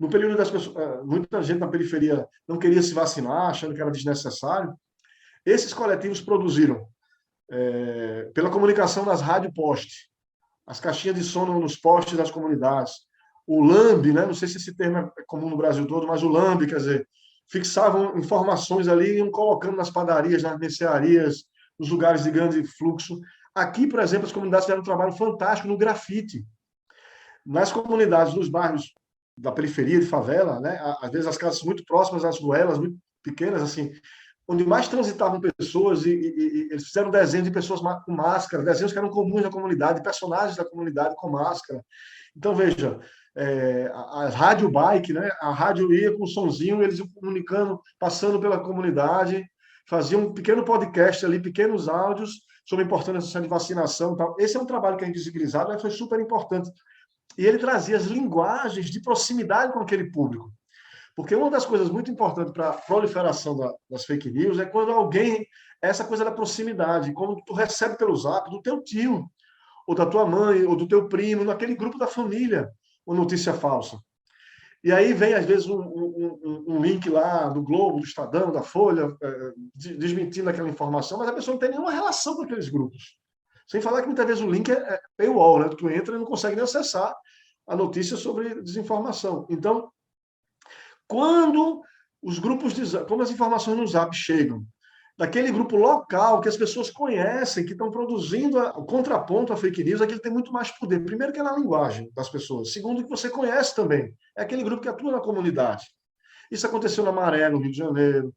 No período das pessoas, muita gente na periferia não queria se vacinar, achando que era desnecessário. Esses coletivos produziram pela comunicação nas rádio-poste, as caixinhas de som nos postes das comunidades, o LAMB, né? Não sei se esse termo é comum no Brasil todo, mas o LAMB, quer dizer, fixavam informações ali, iam colocando nas padarias, nas mercearias, nos lugares de grande fluxo. Aqui, por exemplo, as comunidades fizeram um trabalho fantástico no grafite. Nas comunidades dos bairros da periferia de favela, né? Às vezes as casas muito próximas às ruelas, muito pequenas, assim, onde mais transitavam pessoas e eles fizeram desenhos de pessoas com máscara, desenhos que eram comuns na comunidade, personagens da comunidade com máscara. Então, veja, a rádio bike, né? A rádio ia com um sonzinho, eles iam comunicando, passando pela comunidade, faziam um pequeno podcast ali, pequenos áudios sobre a importância de vacinação e tal. Esse é um trabalho que a Invisibilizado, né, foi super importante. E ele trazia as linguagens de proximidade com aquele público. Porque uma das coisas muito importantes para a proliferação das fake news é quando alguém, essa coisa da proximidade, como tu recebe pelo zap do teu tio, ou da tua mãe, ou do teu primo, naquele grupo da família, uma notícia falsa. E aí vem, às vezes, um link lá do Globo, do Estadão, da Folha, desmentindo aquela informação, mas a pessoa não tem nenhuma relação com aqueles grupos. Sem falar que muitas vezes o link é paywall, né? Tu entra e não consegue nem acessar a notícia sobre desinformação. Então, quando os grupos como as informações no Zap chegam, daquele grupo local que as pessoas conhecem, que estão produzindo o contraponto à fake news, aquele tem muito mais poder. Primeiro que é na linguagem das pessoas. Segundo que você conhece também. É aquele grupo que atua na comunidade. Isso aconteceu na Maré, no Rio de Janeiro,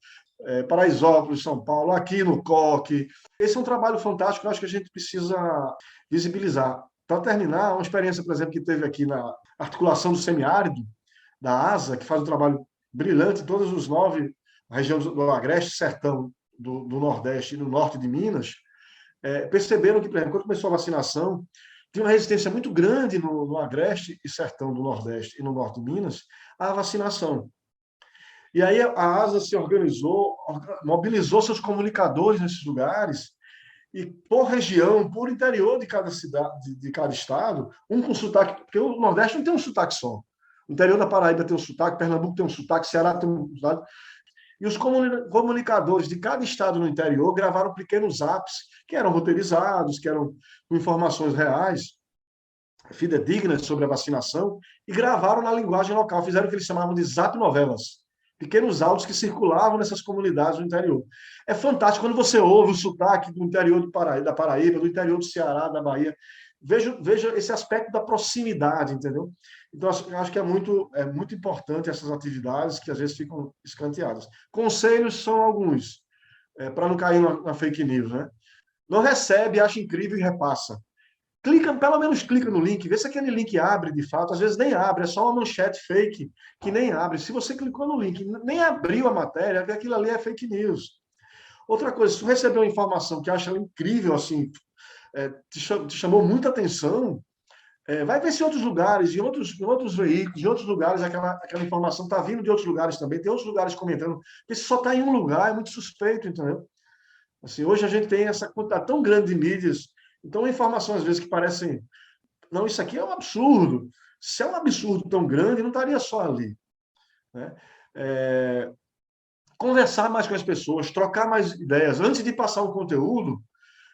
Paraisópolis, São Paulo, aqui no COC. Esse é um trabalho fantástico que eu acho que a gente precisa visibilizar. Para terminar, uma experiência, por exemplo, que teve aqui na articulação do semiárido, da ASA, que faz um trabalho brilhante em todas as 9 regiões do Agreste, Sertão, do Nordeste e no Norte de Minas, perceberam que, por exemplo, quando começou a vacinação, tinha uma resistência muito grande no Agreste e Sertão do Nordeste e no Norte de Minas à vacinação. E aí a ASA se organizou, mobilizou seus comunicadores nesses lugares, e por região, por interior de cada cidade, de cada estado, um com sotaque, porque o Nordeste não tem um sotaque só. O interior da Paraíba tem um sotaque, Pernambuco tem um sotaque, Ceará tem um sotaque. E os comunicadores de cada estado no interior gravaram pequenos apps que eram roteirizados, que eram com informações reais, fidedignas sobre a vacinação, e gravaram na linguagem local, fizeram o que eles chamavam de zap novelas. Pequenos áudios que circulavam nessas comunidades do interior. É fantástico quando você ouve o sotaque do interior da Paraíba, do interior do Ceará, da Bahia. Veja esse aspecto da proximidade, entendeu? Então, eu acho que é muito importante essas atividades que às vezes ficam escanteadas. Conselhos são alguns, para não cair na fake news, né? Não recebe, acha incrível e repassa. Pelo menos clica no link, vê se aquele link abre de fato. Às vezes nem abre, é só uma manchete fake que nem abre. Se você clicou no link, nem abriu a matéria, que aquilo ali é fake news. Outra coisa, se você recebeu uma informação que acha incrível, assim, te chamou muita atenção, vai ver se em outros lugares, em outros veículos, em outros lugares, aquela informação está vindo de outros lugares também. Tem outros lugares comentando. Porque se só está em um lugar, é muito suspeito, entendeu? Assim, hoje a gente tem essa quantidade tão grande de mídias. Então, informações, às vezes, que parecem... Não, isso aqui é um absurdo. Se é um absurdo tão grande, não estaria só ali. Né? Conversar mais com as pessoas, trocar mais ideias. Antes de passar um conteúdo,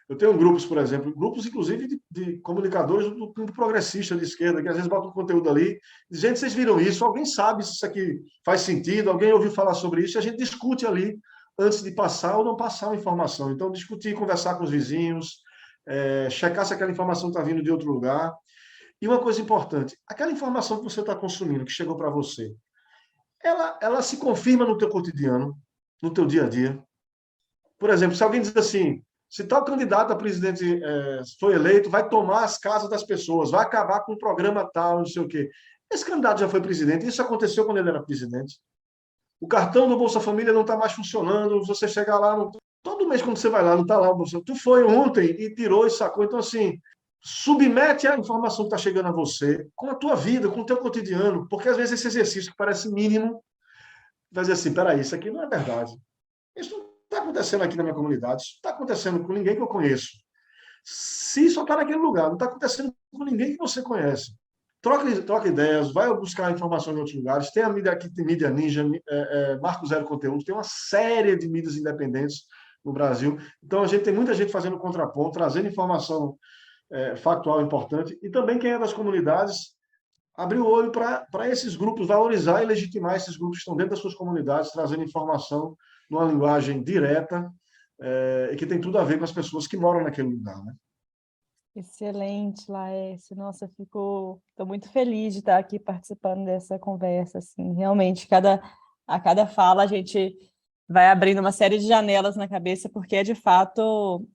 eu tenho grupos, por exemplo, grupos, inclusive, de comunicadores do campo progressista de esquerda, que às vezes botam um conteúdo ali. Diz, gente, vocês viram isso? Alguém sabe se isso aqui faz sentido? Alguém ouviu falar sobre isso? E a gente discute ali antes de passar ou não passar uma informação. Então, discutir, conversar com os vizinhos, checar se aquela informação está vindo de outro lugar. E uma coisa importante, aquela informação que você está consumindo, que chegou para você, ela se confirma no teu cotidiano, no teu dia a dia. Por exemplo, se alguém diz assim, se tal candidato a presidente foi eleito, vai tomar as casas das pessoas, vai acabar com um programa tal, não sei o quê. Esse candidato já foi presidente, isso aconteceu quando ele era presidente. O cartão do Bolsa Família não está mais funcionando, você chegar lá... Todo mês, quando você vai lá, não está lá o Bolsa. Tu foi ontem e tirou e sacou. Então, assim, submete a informação que está chegando a você com a tua vida, com o teu cotidiano, porque às vezes esse exercício que parece mínimo vai dizer assim, peraí, isso aqui não é verdade. Isso não está acontecendo aqui na minha comunidade, isso não está acontecendo com ninguém que eu conheço. Se só está naquele lugar, não está acontecendo com ninguém que você conhece. Troca ideias, vai buscar informações em outros lugares. Tem a mídia aqui, tem Mídia Ninja, Marco Zero Conteúdo, tem uma série de mídias independentes no Brasil. Então, a gente tem muita gente fazendo contraponto, trazendo informação factual importante, e também quem é das comunidades abrir o olho para esses grupos, valorizar e legitimar esses grupos que estão dentro das suas comunidades, trazendo informação numa linguagem direta, e que tem tudo a ver com as pessoas que moram naquele lugar, né? Excelente, Laércio. Nossa, estou muito feliz de estar aqui participando dessa conversa. Assim, realmente, a cada fala a gente vai abrindo uma série de janelas na cabeça, porque é de fato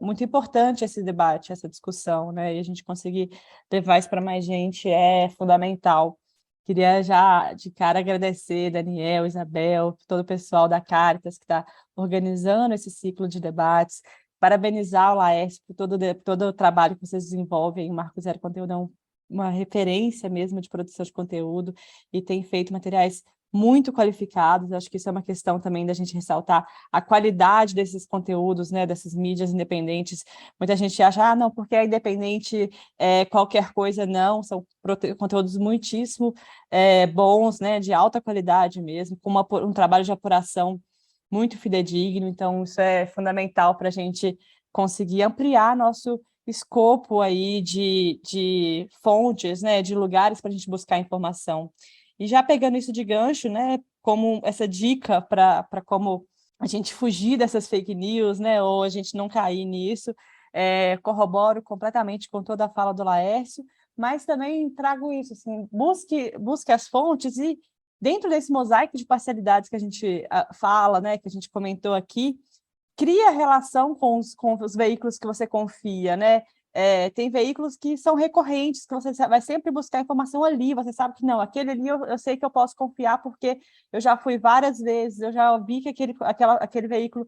muito importante esse debate, essa discussão, né? E a gente conseguir levar isso para mais gente é fundamental. Queria já de cara agradecer Daniel, Isabel, todo o pessoal da Cáritas que está organizando esse ciclo de debates. Parabenizar o Laércio por todo o trabalho que vocês desenvolvem. O Marco Zero Conteúdo é uma referência mesmo de produção de conteúdo e tem feito materiais muito qualificados. Acho que isso é uma questão também da gente ressaltar a qualidade desses conteúdos, né, dessas mídias independentes. Muita gente acha, não, porque é independente, qualquer coisa, não. São conteúdos muitíssimo bons, né, de alta qualidade mesmo, com um trabalho de apuração muito fidedigno. Então isso é fundamental para a gente conseguir ampliar nosso escopo aí de fontes, né, de lugares para a gente buscar informação. E já pegando isso de gancho, né, como essa dica para como a gente fugir dessas fake news, né, ou a gente não cair nisso, corroboro completamente com toda a fala do Laércio, mas também trago isso, assim, busque as fontes e dentro desse mosaico de parcialidades que a gente fala, né, que a gente comentou aqui, cria relação com os veículos que você confia, né? Tem veículos que são recorrentes, que você vai sempre buscar informação ali, você sabe que não, aquele ali eu sei que eu posso confiar porque eu já fui várias vezes, eu já vi que aquele veículo,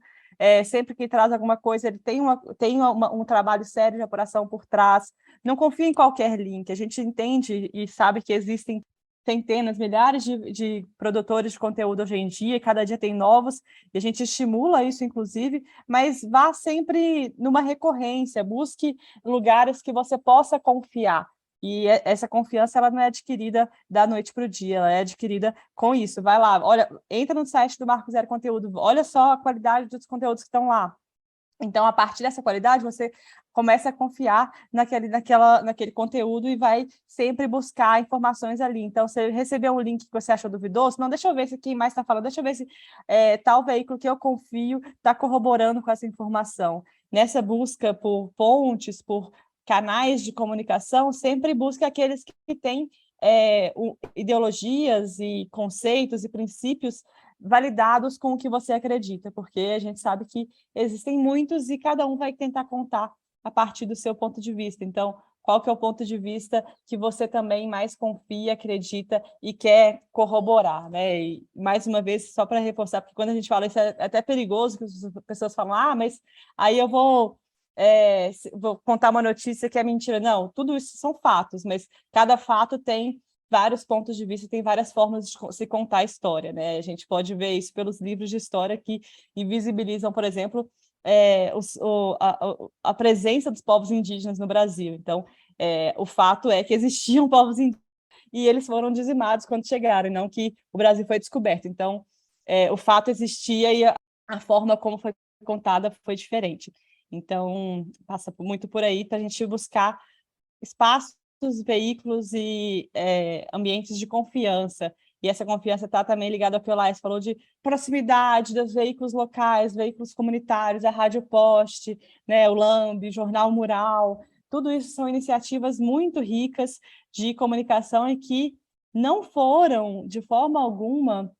sempre que traz alguma coisa, ele tem um trabalho sério de apuração por trás. Não confie em qualquer link, a gente entende e sabe que existem centenas, milhares de produtores de conteúdo hoje em dia, e cada dia tem novos, e a gente estimula isso, inclusive, mas vá sempre numa recorrência, busque lugares que você possa confiar, e essa confiança ela não é adquirida da noite para o dia, ela é adquirida com isso. Vai lá, olha, entra no site do Marco Zero Conteúdo, olha só a qualidade dos conteúdos que estão lá. Então, a partir dessa qualidade, você começa a confiar naquele conteúdo e vai sempre buscar informações ali. Então, você recebeu um link que você achou duvidoso, não, deixa eu ver se quem mais está falando, deixa eu ver se tal veículo que eu confio está corroborando com essa informação. Nessa busca por fontes, por canais de comunicação, sempre busque aqueles que têm ideologias e conceitos e princípios validados com o que você acredita, porque a gente sabe que existem muitos e cada um vai tentar contar a partir do seu ponto de vista. Então, qual que é o ponto de vista que você também mais confia, acredita e quer corroborar, né? E, mais uma vez, só para reforçar, porque quando a gente fala isso é até perigoso, que as pessoas falam, mas aí eu vou contar uma notícia que é mentira. Não, tudo isso são fatos, mas cada fato tem vários pontos de vista, tem várias formas de se contar a história, né? A gente pode ver isso pelos livros de história que invisibilizam, por exemplo, a presença dos povos indígenas no Brasil. Então, o fato é que existiam povos indígenas e eles foram dizimados quando chegaram, e não que o Brasil foi descoberto. Então, o fato existia e a forma como foi contada foi diferente. Então, passa muito por aí para a gente buscar espaços, veículos e ambientes de confiança. E essa confiança está também ligada ao que o Laércio falou de proximidade dos veículos locais, veículos comunitários, a Rádio Poste, né, o LAMB, o Jornal Mural. Tudo isso são iniciativas muito ricas de comunicação e que não foram, de forma alguma,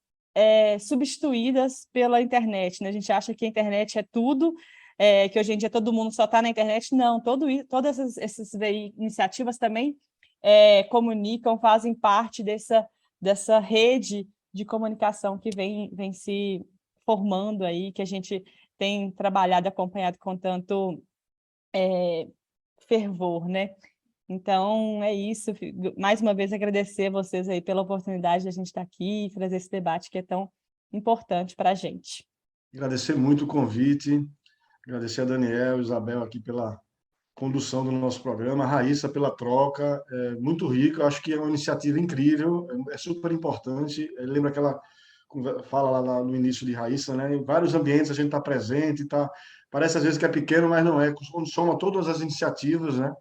substituídas pela internet, né? A gente acha que a internet é tudo, que hoje em dia todo mundo só está na internet. Não, todas essas iniciativas também comunicam, fazem parte dessa rede de comunicação que vem se formando aí, que a gente tem trabalhado e acompanhado com tanto fervor, né? Então, é isso. Mais uma vez, agradecer a vocês aí pela oportunidade de a gente estar aqui e trazer esse debate que é tão importante para a gente. Agradecer muito o convite, agradecer a Daniel e Isabel aqui pela condução do nosso programa, a Raíssa pela troca, muito rica, acho que é uma iniciativa incrível, é super importante. Lembra aquela fala lá no início de Raíssa, né? Em vários ambientes a gente está presente, parece às vezes que é pequeno, mas não é. Quando soma todas as iniciativas, né?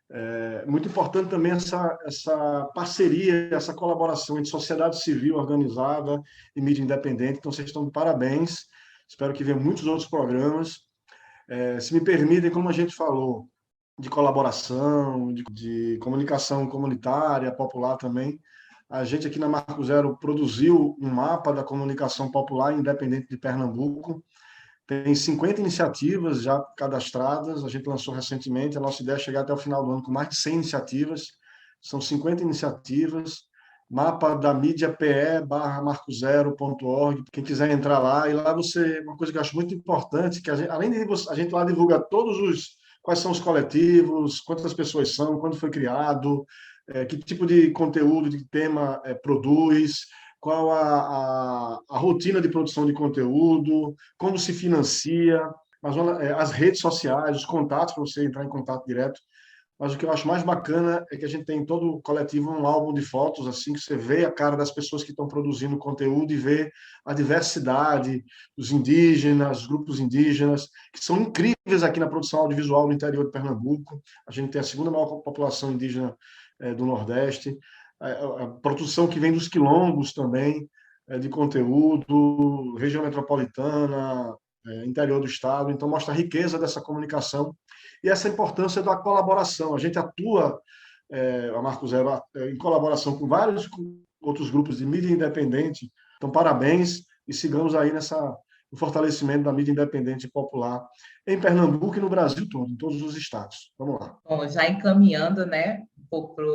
É muito importante também essa parceria, essa colaboração entre sociedade civil organizada e mídia independente. Então, vocês estão de parabéns. Espero que venham muitos outros programas. Se me permitem, como a gente falou, de colaboração, de comunicação comunitária, popular também, a gente aqui na Marco Zero produziu um mapa da comunicação popular independente de Pernambuco. Tem 50 iniciativas já cadastradas, a gente lançou recentemente, a nossa ideia é chegar até o final do ano com mais de 100 iniciativas, são 50 iniciativas, mapa da mídia pe/marcozero.org, quem quiser entrar lá, e lá uma coisa que eu acho muito importante, que além de a gente lá divulga quais são os coletivos, quantas pessoas são, quando foi criado, que tipo de conteúdo, de tema produz, qual a rotina de produção de conteúdo, como se financia, as redes sociais, os contatos, para você entrar em contato direto. Mas o que eu acho mais bacana é que a gente tem em todo o coletivo um álbum de fotos, assim, que você vê a cara das pessoas que estão produzindo conteúdo e vê a diversidade dos indígenas, grupos indígenas, que são incríveis aqui na produção audiovisual no interior de Pernambuco. A gente tem a segunda maior população indígena do Nordeste. A produção que vem dos quilombos também, de conteúdo, região metropolitana, interior do estado. Então, mostra a riqueza dessa comunicação e essa importância da colaboração. A gente atua, a Marco Zero, em colaboração com vários outros grupos de mídia independente. Então, parabéns e sigamos aí no fortalecimento da mídia independente e popular em Pernambuco e no Brasil todo, em todos os estados. Vamos lá. Bom, já encaminhando, né, um pouco para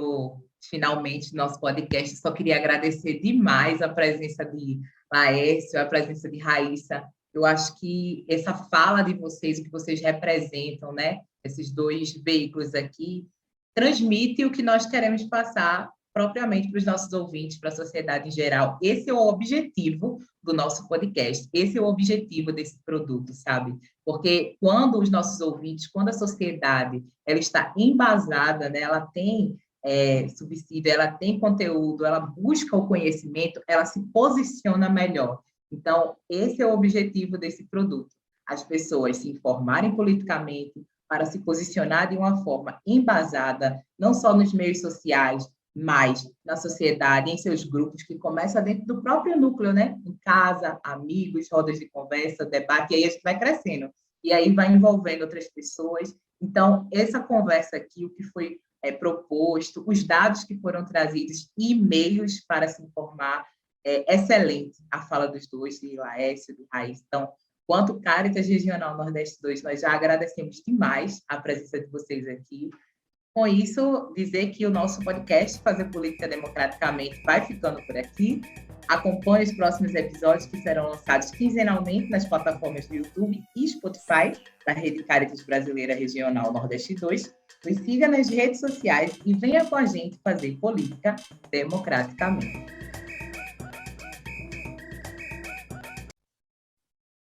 finalmente nosso podcast, só queria agradecer demais a presença de Laércio, a presença de Raíssa. Eu acho que essa fala de vocês, o que vocês representam, né, esses dois veículos aqui, transmite o que nós queremos passar propriamente para os nossos ouvintes, para a sociedade em geral. Esse é o objetivo do nosso podcast, esse é o objetivo desse produto, sabe? Porque quando os nossos ouvintes, quando a sociedade ela está embasada, né, ela tem subsídio, ela tem conteúdo, ela busca o conhecimento, ela se posiciona melhor. Então, esse é o objetivo desse produto. As pessoas se informarem politicamente para se posicionar de uma forma embasada, não só nos meios sociais, mas na sociedade, em seus grupos, que começa dentro do próprio núcleo, né? Em casa, amigos, rodas de conversa, debate, e aí a gente vai crescendo. E aí vai envolvendo outras pessoas. Então, essa conversa aqui, o que foi proposto, os dados que foram trazidos e e-mails para se informar, excelente a fala dos dois, de Laércio, de Raíssa. Então, quanto Cáritas Regional Nordeste 2, nós já agradecemos demais a presença de vocês aqui. Com isso, dizer que o nosso podcast Fazer Política Democraticamente vai ficando por aqui. Acompanhe os próximos episódios que serão lançados quinzenalmente nas plataformas do YouTube e Spotify da Rede Cáritas Brasileira Regional Nordeste 2. Nos siga nas redes sociais e venha com a gente fazer política democraticamente.